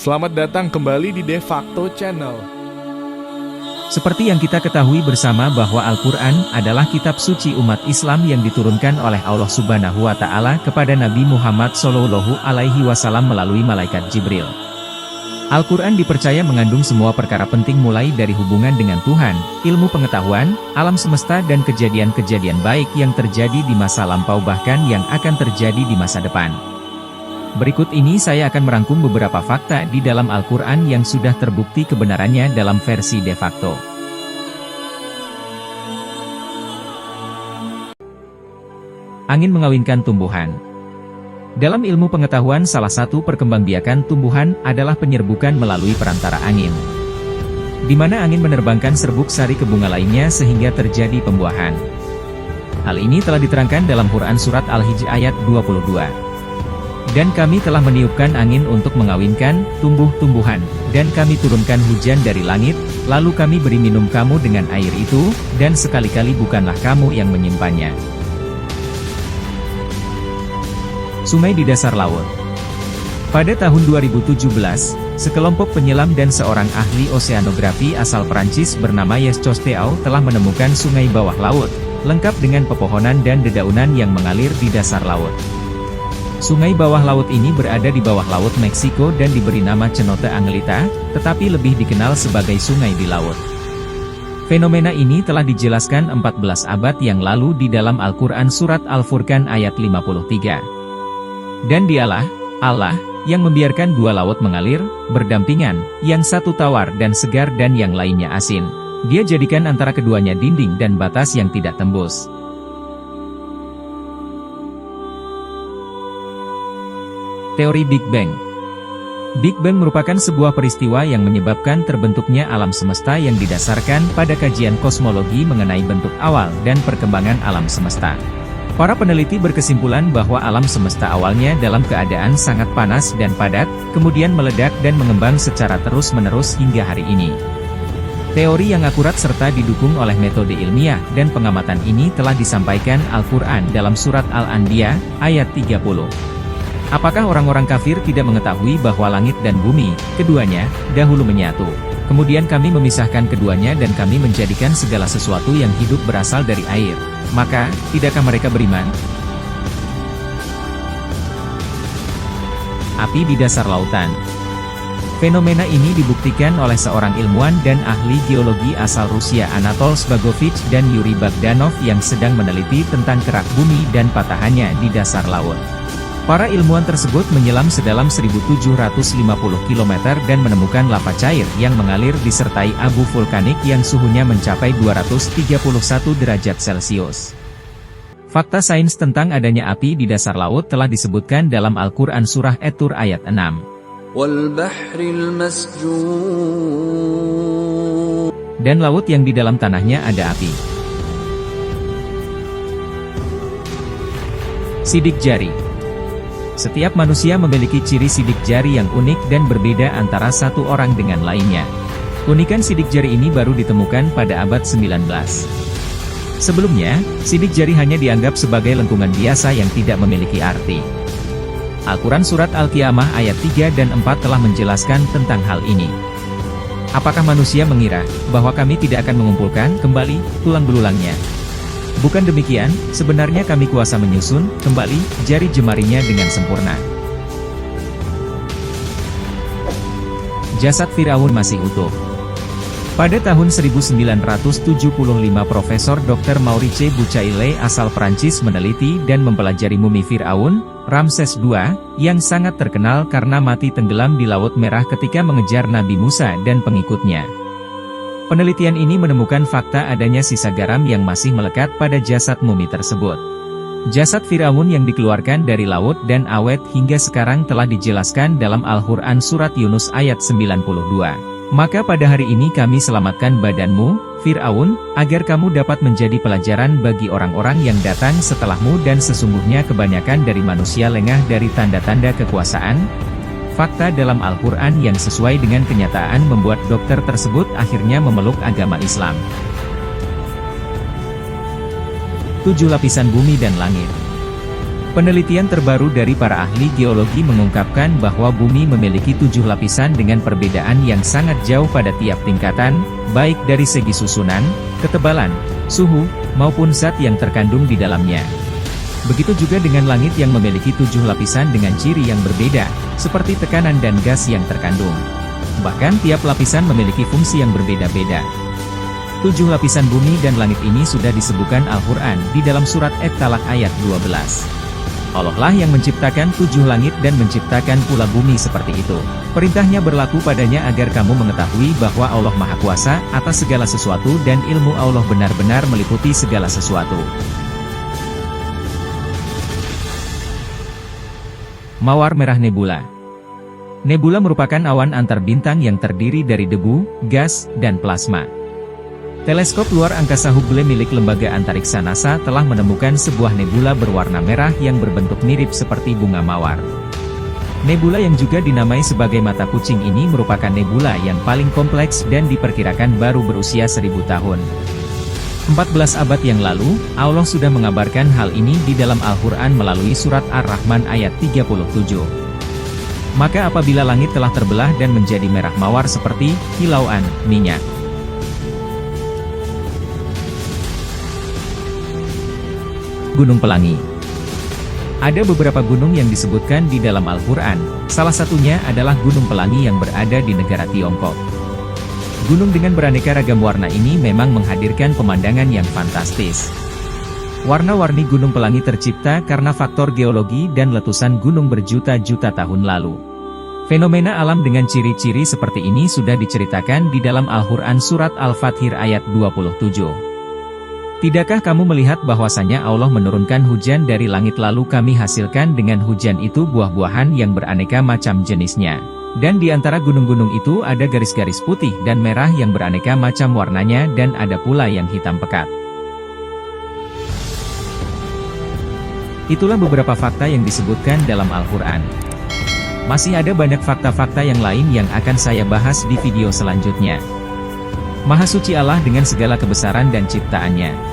Selamat datang kembali di De Facto Channel. Seperti yang kita ketahui bersama bahwa Al-Quran adalah kitab suci umat Islam yang diturunkan oleh Allah Subhanahu wa Ta'ala kepada Nabi Muhammad SAW melalui malaikat Jibril. Al-Quran dipercaya mengandung semua perkara penting mulai dari hubungan dengan Tuhan, ilmu pengetahuan, alam semesta dan kejadian-kejadian baik yang terjadi di masa lampau bahkan yang akan terjadi di masa depan. Berikut ini saya akan merangkum beberapa fakta di dalam Al-Quran yang sudah terbukti kebenarannya dalam versi de facto. Angin mengawinkan tumbuhan. Dalam ilmu pengetahuan salah satu perkembangbiakan tumbuhan adalah penyerbukan melalui perantara angin, di mana angin menerbangkan serbuk sari ke bunga lainnya sehingga terjadi pembuahan. Hal ini telah diterangkan dalam Quran Surat Al-Hijr ayat 22. Dan kami telah meniupkan angin untuk mengawinkan tumbuh-tumbuhan, dan kami turunkan hujan dari langit, lalu kami beri minum kamu dengan air itu, dan sekali-kali bukanlah kamu yang menyimpannya. Sungai di dasar laut. Pada tahun 2017, sekelompok penyelam dan seorang ahli oseanografi asal Prancis bernama Yves Cousteau telah menemukan sungai bawah laut, lengkap dengan pepohonan dan dedaunan yang mengalir di dasar laut. Sungai bawah laut ini berada di bawah laut Meksiko dan diberi nama Cenote Angelita, tetapi lebih dikenal sebagai sungai di laut. Fenomena ini telah dijelaskan 14 abad yang lalu di dalam Al-Quran Surat Al-Furqan ayat 53. Dan dialah, Allah, yang membiarkan dua laut mengalir, berdampingan, yang satu tawar dan segar dan yang lainnya asin. Dia jadikan antara keduanya dinding dan batas yang tidak tembus. Teori Big Bang. Big Bang merupakan sebuah peristiwa yang menyebabkan terbentuknya alam semesta yang didasarkan pada kajian kosmologi mengenai bentuk awal dan perkembangan alam semesta. Para peneliti berkesimpulan bahwa alam semesta awalnya dalam keadaan sangat panas dan padat, kemudian meledak dan mengembang secara terus-menerus hingga hari ini. Teori yang akurat serta didukung oleh metode ilmiah dan pengamatan ini telah disampaikan Al-Quran dalam Surat Al-Anbiya, ayat 30. Apakah orang-orang kafir tidak mengetahui bahwa langit dan bumi, keduanya, dahulu menyatu? Kemudian kami memisahkan keduanya dan kami menjadikan segala sesuatu yang hidup berasal dari air. Maka, tidakkah mereka beriman? Api di dasar lautan. Fenomena ini dibuktikan oleh seorang ilmuwan dan ahli geologi asal Rusia Anatol Zbagovich dan Yuri Bogdanov yang sedang meneliti tentang kerak bumi dan patahannya di dasar laut. Para ilmuwan tersebut menyelam sedalam 1.750 km dan menemukan lava cair yang mengalir disertai abu vulkanik yang suhunya mencapai 231 derajat Celcius. Fakta sains tentang adanya api di dasar laut telah disebutkan dalam Al-Quran Surah At-Tur ayat 6. Dan laut yang di dalam tanahnya ada api. Sidik jari. Setiap manusia memiliki ciri sidik jari yang unik dan berbeda antara satu orang dengan lainnya. Keunikan sidik jari ini baru ditemukan pada abad 19. Sebelumnya, sidik jari hanya dianggap sebagai lengkungan biasa yang tidak memiliki arti. Al-Quran Surat Al-Qiyamah ayat 3 dan 4 telah menjelaskan tentang hal ini. Apakah manusia mengira bahwa kami tidak akan mengumpulkan kembali tulang belulangnya? Bukan demikian, sebenarnya kami kuasa menyusun kembali jari jemarinya dengan sempurna. Jasad Firaun masih utuh. Pada tahun 1975 Profesor Dr. Maurice Bucaille asal Prancis meneliti dan mempelajari mumi Firaun, Ramses II, yang sangat terkenal karena mati tenggelam di Laut Merah ketika mengejar Nabi Musa dan pengikutnya. Penelitian ini menemukan fakta adanya sisa garam yang masih melekat pada jasad mumi tersebut. Jasad Firaun yang dikeluarkan dari laut dan awet hingga sekarang telah dijelaskan dalam Al-Quran Surat Yunus ayat 92. Maka pada hari ini kami selamatkan badanmu, Firaun, agar kamu dapat menjadi pelajaran bagi orang-orang yang datang setelahmu dan sesungguhnya kebanyakan dari manusia lengah dari tanda-tanda kekuasaan. Fakta dalam Al-Quran yang sesuai dengan kenyataan membuat dokter tersebut akhirnya memeluk agama Islam. 7 lapisan bumi dan langit. Penelitian terbaru dari para ahli geologi mengungkapkan bahwa bumi memiliki 7 lapisan dengan perbedaan yang sangat jauh pada tiap tingkatan, baik dari segi susunan, ketebalan, suhu, maupun zat yang terkandung di dalamnya. Begitu juga dengan langit yang memiliki 7 lapisan dengan ciri yang berbeda, seperti tekanan dan gas yang terkandung. Bahkan tiap lapisan memiliki fungsi yang berbeda-beda. 7 lapisan bumi dan langit ini sudah disebutkan Al-Quran di dalam surat At-Talaq ayat 12. Allah lah yang menciptakan 7 langit dan menciptakan pula bumi seperti itu. Perintahnya berlaku padanya agar kamu mengetahui bahwa Allah Maha Kuasa atas segala sesuatu dan ilmu Allah benar-benar meliputi segala sesuatu. Mawar merah nebula. Nebula merupakan awan antar bintang yang terdiri dari debu, gas, dan plasma. Teleskop luar angkasa Hubble milik lembaga antariksa NASA telah menemukan sebuah nebula berwarna merah yang berbentuk mirip seperti bunga mawar. Nebula yang juga dinamai sebagai mata kucing ini merupakan nebula yang paling kompleks dan diperkirakan baru berusia 1000 tahun. 14 abad yang lalu, Allah sudah mengabarkan hal ini di dalam Al-Quran melalui surat Ar-Rahman ayat 37. Maka apabila langit telah terbelah dan menjadi merah mawar seperti kilauan minyak. Gunung Pelangi. Ada beberapa gunung yang disebutkan di dalam Al-Quran, salah satunya adalah Gunung Pelangi yang berada di negara Tiongkok. Gunung dengan beraneka ragam warna ini memang menghadirkan pemandangan yang fantastis. Warna-warni Gunung Pelangi tercipta karena faktor geologi dan letusan gunung berjuta-juta tahun lalu. Fenomena alam dengan ciri-ciri seperti ini sudah diceritakan di dalam Al-Quran surat Al-Fathir ayat 27. Tidakkah kamu melihat bahwasanya Allah menurunkan hujan dari langit lalu kami hasilkan dengan hujan itu buah-buahan yang beraneka macam jenisnya. Dan di antara gunung-gunung itu ada garis-garis putih dan merah yang beraneka macam warnanya dan ada pula yang hitam pekat. Itulah beberapa fakta yang disebutkan dalam Al-Quran. Masih ada banyak fakta-fakta yang lain yang akan saya bahas di video selanjutnya. Maha suci Allah dengan segala kebesaran dan ciptaannya.